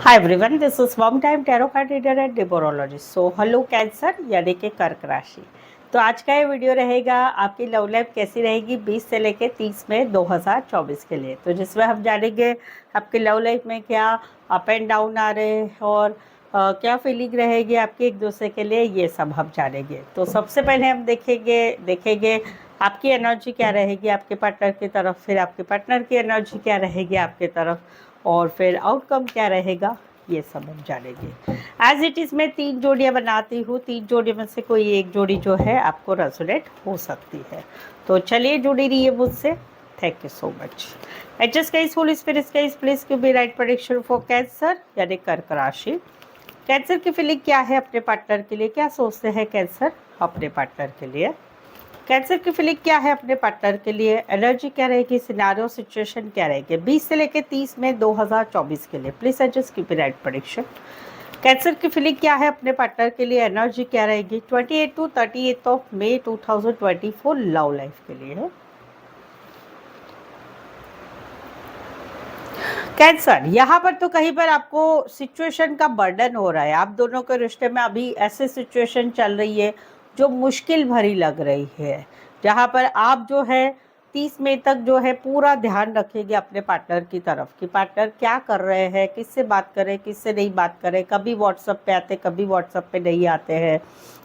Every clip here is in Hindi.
Hi everyone, this is one time tarot card reader and numerologist. So hello cancer यानी कि कर्क राशि। तो आज का ये वीडियो रहेगा आपकी लव लाइफ कैसी रहेगी 20 से लेकर 30 मई 2024 के लिए। तो जिसमें हम जानेंगे आपकी लव लाइफ में क्या अप एंड डाउन आ रहे हैं और क्या फीलिंग रहेगी आपकी एक दूसरे के लिए, ये सब हम जानेंगे। तो सबसे पहले हम देखेंगे आपकी एनर्जी क्या रहेगी आपके पार्टनर की तरफ, फिर आपके पार्टनर की एनर्जी क्या रहेगी आपके तरफ, और फिर आउटकम क्या रहेगा, ये सब हम जानेंगे। एज इट इज़ मैं 3 जोड़ियाँ बनाती हूँ, 3 जोड़ी में से कोई एक जोड़ी जो है आपको रेजोनेट हो सकती है। तो चलिए जुड़ी रहिए मुझसे। Thank you so much. Adjust guys, Holi spirit guys, please give me right prediction for cancer यानी कर्क राशि। कैंसर की फीलिंग क्या है अपने पार्टनर के लिए, क्या सोचते हैं कैंसर अपने पार्टनर के लिए। कैंसर की फीलिंग क्या है अपने पार्टनर के लिए, एनर्जी क्या रहेगी, सिनारियो सिचुएशन क्या रहेगी 20 से लेकर 30 में 2024 के लिए। Please adjust keep right prediction. Cancer की फीलिंग क्या है अपने पार्टनर के लिए, एनर्जी क्या रहेगी 28 to 38 of May 2024 love life के लिए है। कैंसर, यहाँ पर तो कहीं पर आपको सिचुएशन का बर्डन हो रहा है। आप दोनों के रिश्ते में अभी ऐसे सिचुएशन चल रही है जो मुश्किल भरी लग रही है, जहाँ पर आप जो है 30 मई तक जो है पूरा ध्यान रखेंगे अपने पार्टनर की तरफ कि पार्टनर क्या कर रहे हैं, किससे बात करें, किससे नहीं बात करें, कभी व्हाट्सएप पे आते, कभी व्हाट्सएप पे नहीं आते हैं,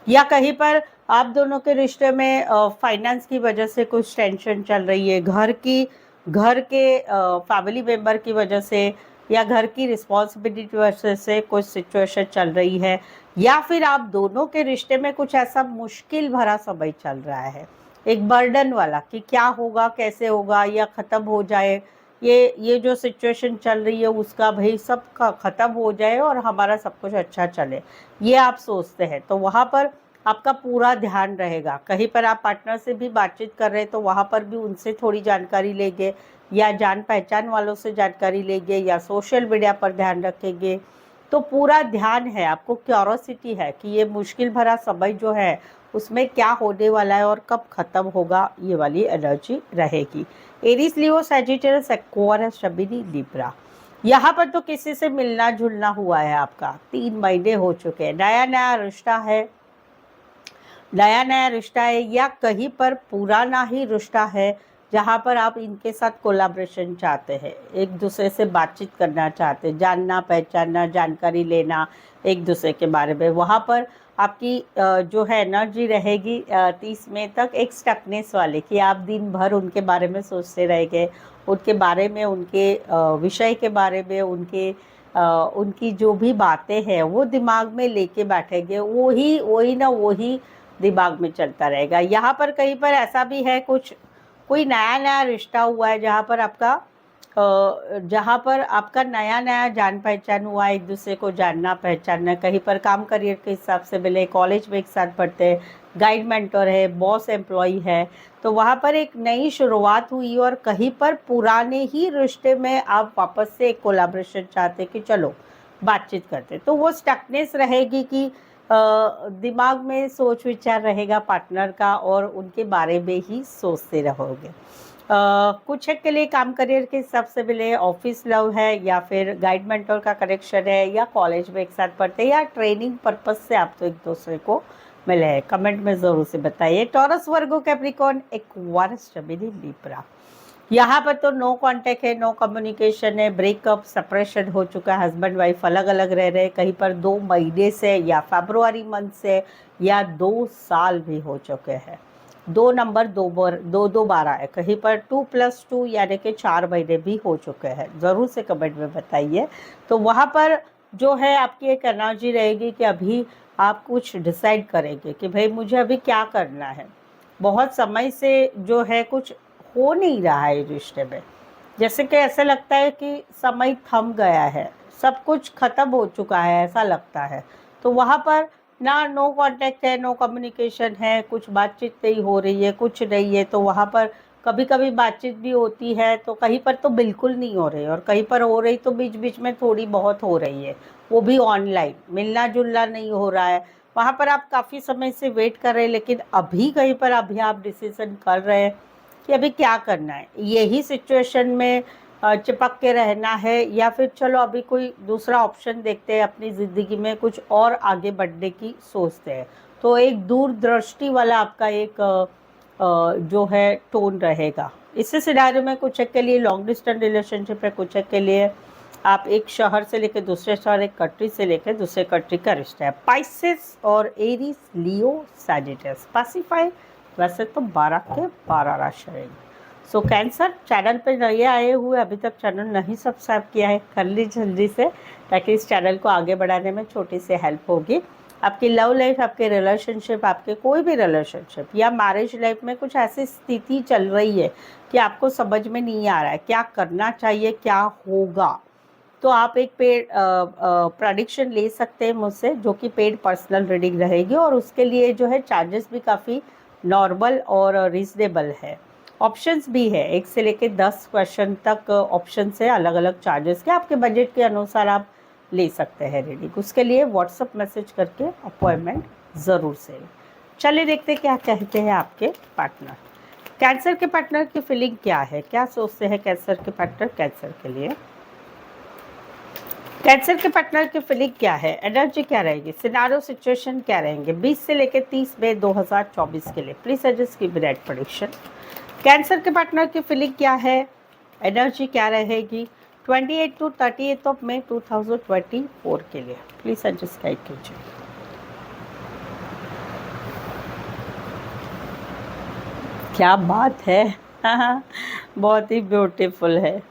या कहीं पर आप दोनों के रिश्ते में फाइनेंस की वजह से कुछ टेंशन चल रही है, घर के फैमिली मेम्बर की वजह से या घर की रिस्पॉन्सिबिलिटी की वजह से कुछ सिचुएशन चल रही है, या फिर आप दोनों के रिश्ते में कुछ ऐसा मुश्किल भरा समय चल रहा है, एक बर्डन वाला कि क्या होगा, कैसे होगा, या ख़त्म हो जाए, ये जो सिचुएशन चल रही है उसका भाई सब का ख़त्म हो जाए और हमारा सब कुछ अच्छा चले, ये आप सोचते हैं। तो वहाँ पर आपका पूरा ध्यान रहेगा। कहीं पर आप पार्टनर से भी बातचीत कर रहे हैं तो वहाँ पर भी उनसे थोड़ी जानकारी लेंगे, या जान पहचान वालों से जानकारी लेंगे, या सोशल मीडिया पर ध्यान रखेंगे। तो पूरा ध्यान है, आपको क्यूरोसिटी है कि ये मुश्किल भरा समय जो है उसमें क्या होने वाला है और कब ख़त्म होगा, ये वाली एनर्जी रहेगी। एरीज, लियो, सैजिटेरियस, एक्वारियस, शमीनी, लिब्रा। यहाँ पर तो किसी से मिलना जुलना हुआ है आपका, 3 महीने हो चुके हैं, नया नया रिश्ता है, या कहीं पर पुराना ही रिश्ता है जहाँ पर आप इनके साथ कोलैबोरेशन चाहते हैं, एक दूसरे से बातचीत करना चाहते हैं, जानना पहचानना, जानकारी लेना एक दूसरे के बारे में। वहाँ पर आपकी जो है एनर्जी रहेगी 30 मई तक एक स्टकनेस वाले कि आप दिन भर उनके बारे में सोचते रहेंगे, उनके बारे में, उनके विषय के बारे में, उनकी जो भी बातें हैं वो दिमाग में लेके बैठेंगे, वही दिमाग में चलता रहेगा। यहाँ पर कहीं पर ऐसा भी है, कुछ कोई नया नया रिश्ता हुआ है जहाँ पर आपका नया नया जान पहचान हुआ है, एक दूसरे को जानना पहचानना, कहीं पर काम करियर के हिसाब से मिले, कॉलेज में एक साथ पढ़ते हैं, गाइड मेंटर है, बॉस एम्प्लॉय है, तो वहाँ पर एक नई शुरुआत हुई, और कहीं पर पुराने ही रिश्ते में आप वापस से एक कोलैबोरेशन चाहते कि चलो बातचीत करते, तो वो स्टकनेस रहेगी कि दिमाग में सोच विचार रहेगा पार्टनर का और उनके बारे में ही सोचते रहोगे। कुछ एक के लिए काम करियर के हिसाब से मिले, ऑफिस लव है, या फिर गाइड मेंटर का कनेक्शन है, या कॉलेज में एक साथ पढ़ते हैं, या ट्रेनिंग पर्पस से आप तो एक दूसरे को मिले हैं। कमेंट में ज़रूर से बताइए। टॉरस, वर्गो, कैप्रिकॉर्न, एक्वारियस, जमिनी, लिब्रा। यहाँ पर तो नो कांटेक्ट है, नो कम्युनिकेशन है, ब्रेकअप, सेपरेशन हो चुका है, हस्बैंड वाइफ अलग अलग रह रहे हैं, कहीं पर 2 महीने से या फरवरी मंथ से, या 2 साल भी हो चुके हैं। 2 नंबर 2 बार आए, कहीं पर 2+2 यानी कि 4 महीने भी हो चुके हैं। ज़रूर से कमेंट में बताइए। तो वहाँ पर जो है आपकी एक एनर्जी रहेगी कि अभी आप कुछ डिसाइड करेंगे कि भाई मुझे अभी क्या करना है। बहुत समय से जो है कुछ हो नहीं रहा है रिश्ते में, जैसे कि ऐसा लगता है कि समय थम गया है, सब कुछ खत्म हो चुका है ऐसा लगता है। तो वहाँ पर ना नो कांटेक्ट है, नो कम्युनिकेशन है, कुछ बातचीत नहीं हो रही है, कुछ नहीं है। तो वहाँ पर कभी कभी बातचीत भी होती है, तो कहीं पर तो बिल्कुल नहीं हो रही, और कहीं पर हो रही तो बीच बीच में थोड़ी बहुत हो रही है, वो भी ऑनलाइन, मिलना जुलना नहीं हो रहा है। वहाँ पर आप काफ़ी समय से वेट कर रहे हैं, लेकिन अभी कहीं पर अभी आप डिसीजन कर रहे हैं कि अभी क्या करना है। यही सिचुएशन में चिपक के रहना है, या फिर चलो अभी कोई दूसरा ऑप्शन देखते हैं, अपनी ज़िंदगी में कुछ और आगे बढ़ने की सोचते हैं। तो एक दूरदृष्टि वाला आपका एक जो है टोन रहेगा। इसी सिनेरियो में कुछ एक के लिए लॉन्ग डिस्टेंस रिलेशनशिप है, कुछ एक के लिए आप एक शहर से लेकर दूसरे शहर, एक कंट्री से लेकर दूसरे कंट्री का रिश्ता है। पाइसेस और एरीज, लियो, सैजिटस, पासिफाई वैसे तो 12 के 12 राशि रहेंगे। सो कैंसर, चैनल पे नए आए हुए अभी तक चैनल नहीं सब्सक्राइब किया है, कर लीजिए जल्दी से, ताकि इस चैनल को आगे बढ़ाने में छोटी सी हेल्प होगी। आपकी लव लाइफ, आपके रिलेशनशिप, आपके कोई भी रिलेशनशिप या मैरिज लाइफ में कुछ ऐसी स्थिति चल रही है कि आपको समझ में नहीं आ रहा है क्या करना चाहिए, क्या होगा, तो आप एक पेड प्रेडिक्शन ले सकते हैं मुझसे, जो कि पेड पर्सनल रीडिंग रहेगी, और उसके लिए जो है चार्जेस भी काफ़ी नॉर्मल और रीजनेबल है। ऑप्शंस भी है, 1 से लेकर 10 क्वेश्चन तक ऑप्शन है, अलग अलग चार्जेस के, आपके बजट के अनुसार आप ले सकते हैं रीडिंग। उसके लिए व्हाट्सअप मैसेज करके अपॉइंटमेंट ज़रूर से। चलिए देखते क्या कहते हैं आपके पार्टनर। कैंसर के पार्टनर की फीलिंग क्या है, क्या सोचते हैं कैंसर के पार्टनर कैंसर के लिए। कैंसर के पार्टनर की फीलिंग क्या है, एनर्जी क्या रहेगी, सिनारियो सिचुएशन क्या रहेंगे 20 से लेकर 30 मई 2024 के लिए। प्लीज सजेस्ट की ब्राइट प्रेडिक्शन। कैंसर के पार्टनर की फीलिंग क्या है, एनर्जी क्या रहेगी 28 टू 38 ऑफ मई 2024 के लिए। प्लीज सजेस्ट गाइड कीजिए। क्या बात है बहुत ही ब्यूटीफुल है।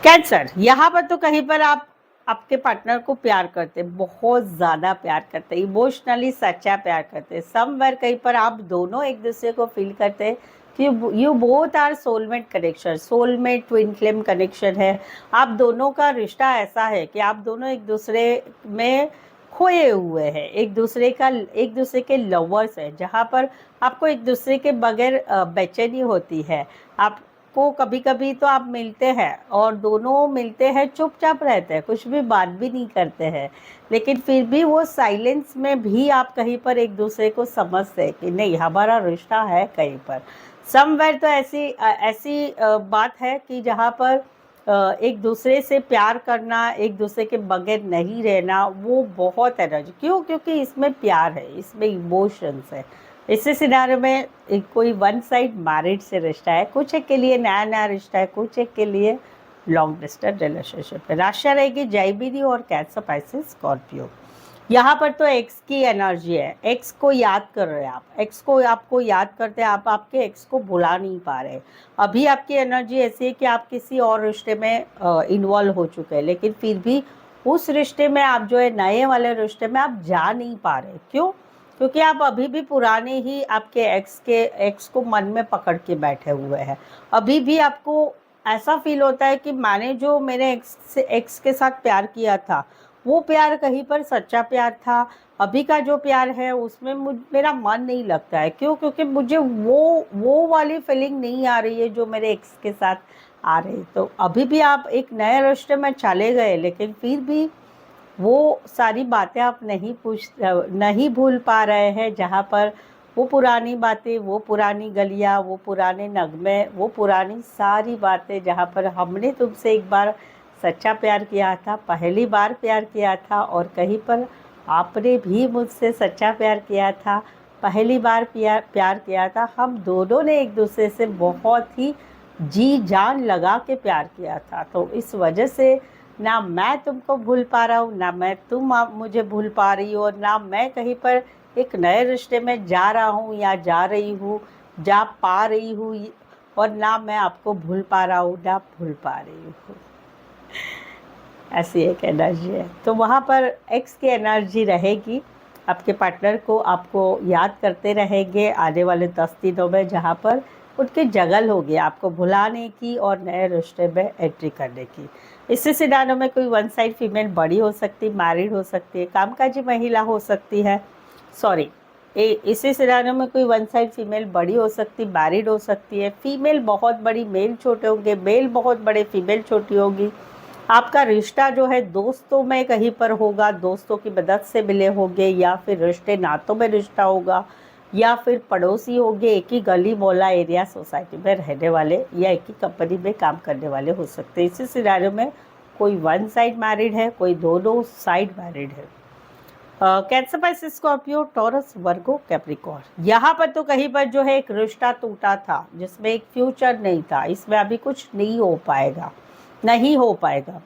कैंसर, यहाँ पर तो कहीं पर आप आपके पार्टनर को प्यार करते, बहुत ज़्यादा प्यार करते, इमोशनली सच्चा प्यार करते। समवेयर कहीं पर आप दोनों एक दूसरे को फील करते हैं कि you both are soulmate connection, soulmate twin flame connection है। आप दोनों का रिश्ता ऐसा है कि आप दोनों एक दूसरे में खोए हुए हैं, एक दूसरे के लवर्स हैं, जहाँ पर आपको एक दूसरे के बगैर बेचैनी होती है। आप को कभी कभी तो आप मिलते हैं और दोनों मिलते हैं, चुपचाप रहते हैं, कुछ भी बात भी नहीं करते हैं, लेकिन फिर भी वो साइलेंस में भी आप कहीं पर एक दूसरे को समझते हैं कि नहीं हमारा रिश्ता है कहीं पर। समवेयर तो ऐसी बात है कि जहाँ पर एक दूसरे से प्यार करना, एक दूसरे के बगैर नहीं रहना, वो बहुत एनर्जी, क्योंकि इसमें प्यार है, इसमें इमोशंस है। इसी सिनारियो में कोई वन साइड मैरिड से रिश्ता है, कुछ एक के लिए नया नया रिश्ता है, कुछ एक के लिए लॉन्ग डिस्टेंस रिलेशनशिप है। राशि रहेगी जयबीरी और कैंसर, पाइसेस, स्कॉर्पियो। यहाँ पर तो एक्स की एनर्जी है, एक्स को याद कर रहे हैं आप, एक्स को आपको याद करते हैं, आप आपके एक्स को भुला नहीं पा रहे। अभी आपकी एनर्जी ऐसी है कि आप किसी और रिश्ते में इन्वॉल्व हो चुके हैं, लेकिन फिर भी उस रिश्ते में आप जो है नए वाले रिश्ते में आप जा नहीं पा रहे। क्यों? क्योंकि आप अभी भी पुराने ही आपके एक्स को मन में पकड़ के बैठे हुए हैं। अभी भी आपको ऐसा फील होता है कि मैंने जो मेरे एक्स के साथ प्यार किया था, वो प्यार कहीं पर सच्चा प्यार था। अभी का जो प्यार है उसमें मेरा मन नहीं लगता है। क्यों? क्योंकि मुझे वो वाली फीलिंग नहीं आ रही है जो मेरे एक्स के साथ आ रही। तो अभी भी आप एक नए रिश्ते में चले गए, लेकिन फिर भी वो सारी बातें आप नहीं भूल पा रहे हैं, जहाँ पर वो पुरानी बातें, वो पुरानी गलियाँ, वो पुराने नगमे, वो पुरानी सारी बातें, जहाँ पर हमने तुमसे एक बार सच्चा प्यार किया था, पहली बार प्यार किया था, और कहीं पर आपने भी मुझसे सच्चा प्यार किया था, पहली बार प्यार किया था। हम दोनों ने एक दूसरे से बहुत ही जी जान लगा के प्यार किया था। तो इस वजह से ना मैं तुमको भूल पा रहा हूँ, ना मैं तुम आप मुझे भूल पा रही हो, और ना मैं कहीं पर एक नए रिश्ते में जा रहा हूँ या जा रही हूँ, जा पा रही हूँ, और ना मैं आपको भूल पा रहा हूँ, ना भूल पा रही हूँ। ऐसी एक एनर्जी है। तो वहाँ पर एक्स की एनर्जी रहेगी, आपके पार्टनर को आपको याद करते रहेंगे आने वाले 10 दिनों में, जहाँ पर उनकी जगल होगी आपको भुलाने की और नए रिश्ते में एंट्री करने की। इसी सिनारियो में कोई वन साइड फीमेल बड़ी हो सकती, मैरिड हो सकती है, कामकाजी महिला हो सकती है। सॉरी, इसी सिनारियो में कोई वन साइड फीमेल बड़ी हो सकती, मैरिड हो सकती है। फीमेल बहुत बड़ी, मेल छोटे होंगे, मेल बहुत बड़े, फीमेल छोटी होगी। आपका रिश्ता जो है दोस्तों में कहीं पर होगा, दोस्तों की मदद से मिले होंगे, या फिर रिश्ते नातों में रिश्ता होगा, या फिर पड़ोसी होंगे, एक ही गली मोहल्ला एरिया सोसाइटी में रहने वाले या एक ही कंपनी में काम करने वाले हो सकते हैं। इसी सिनारियो में कोई वन साइड मैरिड है, कोई दोनों साइड मैरिड है। Cancer Pisces Scorpio Taurus Virgo Capricorn, यहाँ पर तो कहीं पर जो है एक रिश्ता टूटा था जिसमें एक फ्यूचर नहीं था, इसमें अभी कुछ नहीं हो पाएगा, नहीं हो पाएगा,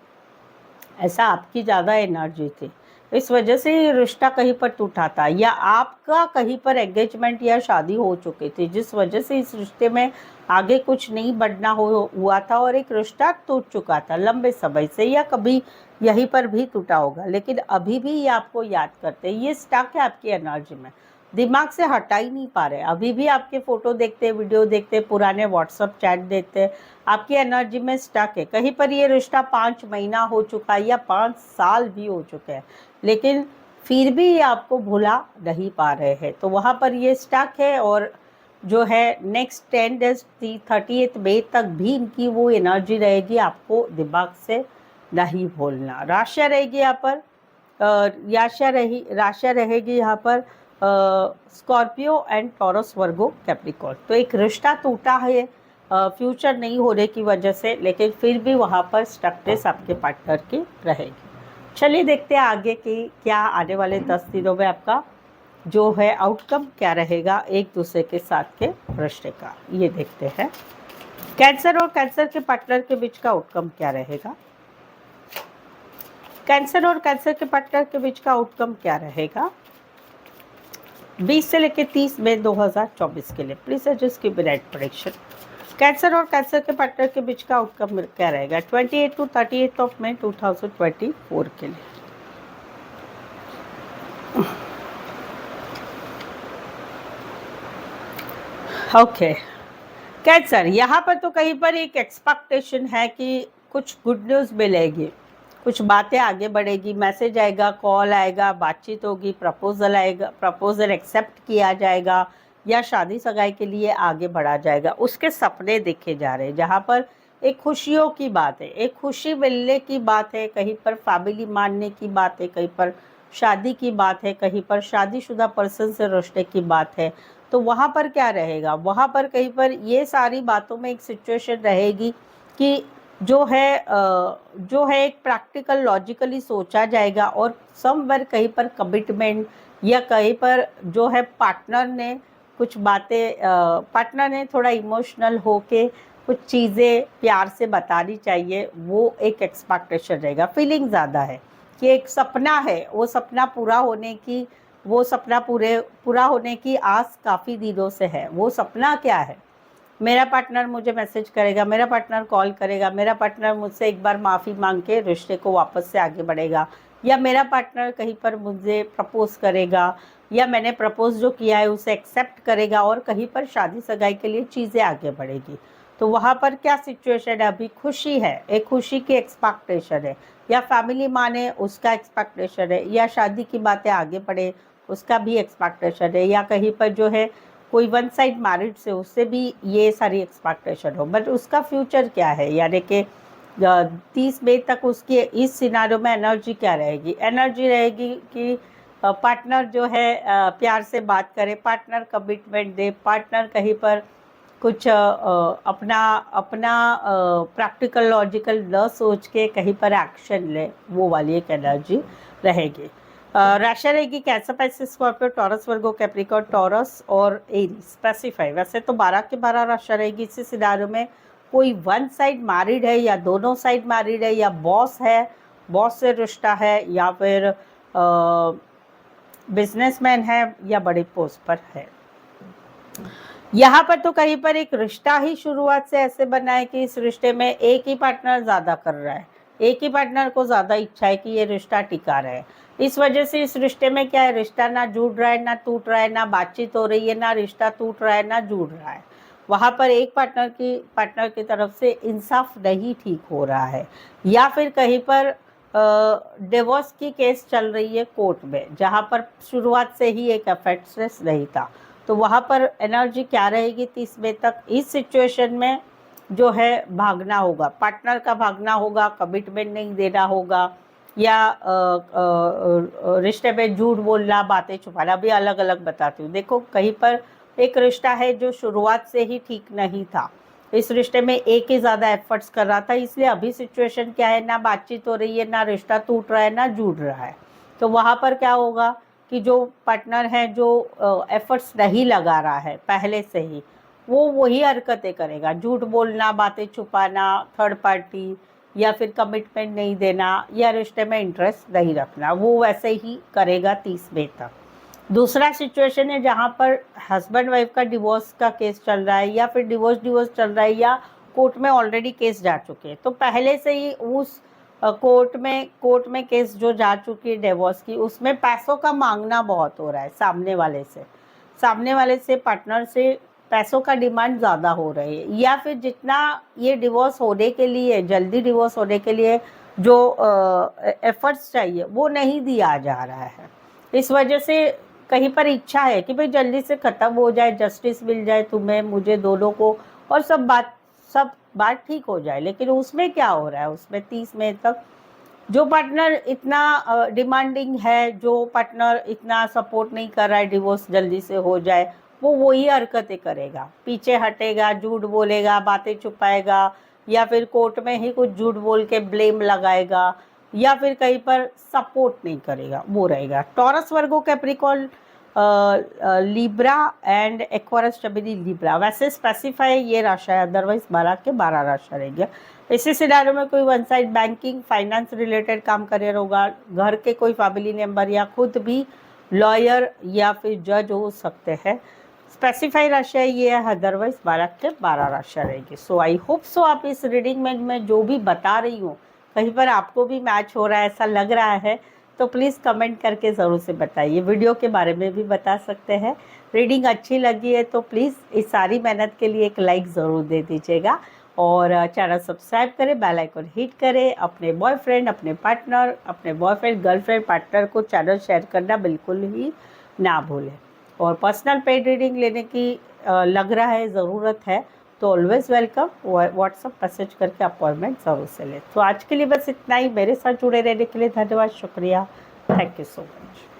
ऐसा आपकी ज़्यादा एनर्जी थी, इस वजह से ये रिश्ता कहीं पर टूटा था, या आपका कहीं पर एंगेजमेंट या शादी हो चुकी थी जिस वजह से इस रिश्ते में आगे कुछ नहीं बढ़ना हुआ था और एक रिश्ता टूट चुका था लंबे समय से, या कभी यहीं पर भी टूटा होगा, लेकिन अभी भी ये आपको याद करते हैं, ये स्टक है आपकी एनर्जी में, दिमाग से हटा ही नहीं पा रहे, अभी भी आपके फ़ोटो देखते, वीडियो देखते, पुराने व्हाट्सअप चैट देखते, आपकी एनर्जी में स्टक है। कहीं पर ये रिश्ता 5 महीना हो चुका है या 5 साल भी हो चुके हैं, लेकिन फिर भी ये आपको भुला नहीं पा रहे हैं, तो वहाँ पर ये स्टक है। और जो है नेक्स्ट 10 डेज 30 मई तक भी इनकी वो एनर्जी रहेगी, आपको दिमाग से नहीं भूलना। राशियाँ रहेगी यहाँ पर, राशियाँ रहेगी यहाँ पर Scorpio and Taurus Virgo Capricorn. तो एक रिश्ता टूटा है फ्यूचर नहीं होने की वजह से, लेकिन फिर भी वहाँ पर स्टकनेस आपके पार्टनर की रहेगी। चलिए देखते हैं आगे कि क्या आने वाले 10 दिनों में आपका जो है आउटकम क्या रहेगा एक दूसरे के साथ के रिश्ते का, ये देखते हैं। कैंसर और कैंसर के पार्टनर के बीच का आउटकम क्या रहेगा, कैंसर और कैंसर के पार्टनर के बीच का आउटकम क्या रहेगा 20 से लेकर 30 मई 2024 के लिए। प्लीज सजेस्ट की राइट प्रेडिक्शन। कैंसर और कैंसर के पार्टनर के बीच का आउटकम क्या रहेगा 28 टू 38 ऑफ मई 2024 के लिए। ओके कैंसर, यहाँ पर तो कहीं पर एक एक्सपेक्टेशन है कि कुछ गुड न्यूज़ मिलेगी, कुछ बातें आगे बढ़ेगी, मैसेज आएगा, कॉल आएगा, बातचीत होगी, प्रपोजल आएगा, प्रपोजल एक्सेप्ट किया जाएगा या शादी सगाई के लिए आगे बढ़ा जाएगा, उसके सपने देखे जा रहे हैं, जहाँ पर एक खुशियों की बात है, एक खुशी मिलने की बात है, कहीं पर फैमिली मानने की बात है, कहीं पर शादी की बात है, कहीं पर शादीशुदा पर्सन से रिश्ते की बात है। तो वहाँ पर क्या रहेगा, वहाँ पर कहीं पर ये सारी बातों में एक सिचुएशन रहेगी कि जो है एक प्रैक्टिकल लॉजिकली सोचा जाएगा और समवेयर कहीं पर कमिटमेंट या कहीं पर जो है पार्टनर ने कुछ बातें पार्टनर ने थोड़ा इमोशनल होके कुछ चीज़ें प्यार से बतानी चाहिए, वो एक एक्सपेक्टेशन रहेगा। फीलिंग ज़्यादा है कि एक सपना है, वो सपना पूरा होने की, वो सपना पूरा होने की आस काफ़ी दिनों से है। वो सपना क्या है, मेरा पार्टनर मुझे मैसेज करेगा, मेरा पार्टनर कॉल करेगा, मेरा पार्टनर मुझसे एक बार माफ़ी मांग के रिश्ते को वापस से आगे बढ़ेगा, या मेरा पार्टनर कहीं पर मुझे प्रपोज़ करेगा या मैंने प्रपोज़ जो किया है उसे एक्सेप्ट करेगा और कहीं पर शादी सगाई के लिए चीज़ें आगे बढ़ेगी। तो वहाँ पर क्या सिचुएशन है, अभी खुशी है, एक खुशी की एक्सपेक्टेशन है, या फैमिली माने उसका एक्सपेक्टेशन है, या शादी की बातें आगे बढ़े उसका भी एक्सपेक्टेशन है, या कहीं पर जो है कोई वन साइड मैरिड से उससे भी ये सारी एक्सपेक्टेशन हो, बट उसका फ्यूचर क्या है, यानी कि 30 मई तक उसकी इस सिनारियो में एनर्जी क्या रहेगी, एनर्जी रहेगी कि पार्टनर जो है प्यार से बात करे, पार्टनर कमिटमेंट दे, पार्टनर कहीं पर कुछ अपना प्रैक्टिकल लॉजिकल न सोच के कहीं पर एक्शन ले, वो वाली एक एनर्जी रहेगी। राशि रहेगी कैंसर, पाइसेस, स्कॉर्पियो, टॉरस, वर्गो, कैप्रिकॉर्न, टॉरस और एरीज। स्पेसिफाई वैसे तो 12 के 12 राशि रहेगी। इसी सिनारियो में कोई वन साइड मैरिड है या दोनों साइड मैरिड है, या बॉस है, बॉस से रिश्ता है, या फिर बिजनेसमैन है या बड़े पोस्ट पर है। यहाँ पर तो कहीं पर एक रिश्ता ही शुरुआत से ऐसे बना है कि इस रिश्ते में एक ही पार्टनर ज़्यादा कर रहा है, एक ही पार्टनर को ज़्यादा इच्छा है कि ये रिश्ता टिका रहे। इस वजह से इस रिश्ते में क्या है, रिश्ता ना जुड़ रहा है, ना टूट रहा है, ना बातचीत हो रही है, ना रिश्ता टूट रहा है, ना जुड़ रहा है। वहाँ पर एक पार्टनर की तरफ से इंसाफ नहीं ठीक हो रहा है, या फिर कहीं पर डिवोर्स की केस चल रही है कोर्ट में, जहाँ पर शुरुआत से ही एक अफेक्ट्स नहीं था। तो वहाँ पर एनर्जी क्या रहेगी 30 मई तक, इस सिचुएशन में जो है भागना होगा, पार्टनर का भागना होगा, कमिटमेंट नहीं देना होगा, या रिश्ते में झूठ बोलना, बातें छुपाना, अभी अलग अलग बताती हूँ। देखो कहीं पर एक रिश्ता है जो शुरुआत से ही ठीक नहीं था, इस रिश्ते में एक ही ज़्यादा एफर्ट्स कर रहा था, इसलिए अभी सिचुएशन क्या है, ना बातचीत हो रही है, ना रिश्ता टूट रहा है, ना जुड़ रहा है। तो वहाँ पर क्या होगा कि जो पार्टनर है जो एफर्ट्स नहीं लगा रहा है पहले से ही, वो वही हरकतें करेगा, झूठ बोलना, बातें छुपाना, थर्ड पार्टी, या फिर कमिटमेंट नहीं देना, या रिश्ते में इंटरेस्ट नहीं रखना, वो वैसे ही करेगा 30 मई तक। दूसरा सिचुएशन है जहाँ पर हस्बैंड वाइफ का डिवोर्स का केस चल रहा है, या फिर डिवोर्स चल रहा है, या कोर्ट में ऑलरेडी केस जा चुके हैं। तो पहले से ही उस कोर्ट में केस जो जा चुकी है डिवोर्स की, उसमें पैसों का मांगना बहुत हो रहा है सामने वाले से पार्टनर से पैसों का डिमांड ज़्यादा हो रही है, या फिर जितना ये डिवोर्स होने के लिए, जल्दी डिवोर्स होने के लिए जो एफर्ट्स चाहिए वो नहीं दिया जा रहा है। इस वजह से कहीं पर इच्छा है कि भाई जल्दी से ख़त्म हो जाए, जस्टिस मिल जाए तुम्हें मुझे दोनों को, और सब बात ठीक हो जाए। लेकिन उसमें क्या हो रहा है, उसमें 30 मई तक जो पार्टनर इतना डिमांडिंग है, जो पार्टनर इतना सपोर्ट नहीं कर रहा है डिवोर्स जल्दी से हो जाए, वो वही हरकतें करेगा, पीछे हटेगा, झूठ बोलेगा, बातें छुपाएगा, या फिर कोर्ट में ही कुछ झूठ बोल के ब्लेम लगाएगा, या फिर कहीं पर सपोर्ट नहीं करेगा, वो रहेगा। Taurus, Virgo, Capricorn, Libra and Aquarius, जमिनी, लिब्रा, वैसे स्पेसिफाई ये राशि है, अदरवाइज 12 के 12 राशि रहेंगे। इसी सिनारियो में कोई one side banking, finance related काम करियर होगा, घर के कोई फैमिली मेंबर या खुद भी लॉयर या फिर जज हो सकते हैं। स्पेसिफाई राशि ये है, अदरवाइज 12 के 12 राशि रहेगी। सो आई होप सो आप इस रीडिंग में मैं जो भी बता रही हूँ कहीं पर आपको भी मैच हो रहा है, ऐसा लग रहा है तो प्लीज़ कमेंट करके ज़रूर से बताइए। वीडियो के बारे में भी बता सकते हैं। रीडिंग अच्छी लगी है तो प्लीज़ इस सारी मेहनत के लिए एक लाइक ज़रूर दे दीजिएगा, और चैनल सब्सक्राइब करें, बेल आइकन हिट करें। अपने बॉयफ्रेंड, अपने पार्टनर, अपने बॉयफ्रेंड, गर्लफ्रेंड, पार्टनर को चैनल शेयर करना बिल्कुल ही ना भूलें। और पर्सनल पेड रीडिंग लेने की लग रहा है ज़रूरत है तो ऑलवेज़ वेलकम, व्हाट्सअप मैसेज करके अपॉइंटमेंट ज़रूर से लें। तो आज के लिए बस इतना ही। मेरे साथ जुड़े रहने के लिए धन्यवाद, शुक्रिया, थैंक यू सो मच।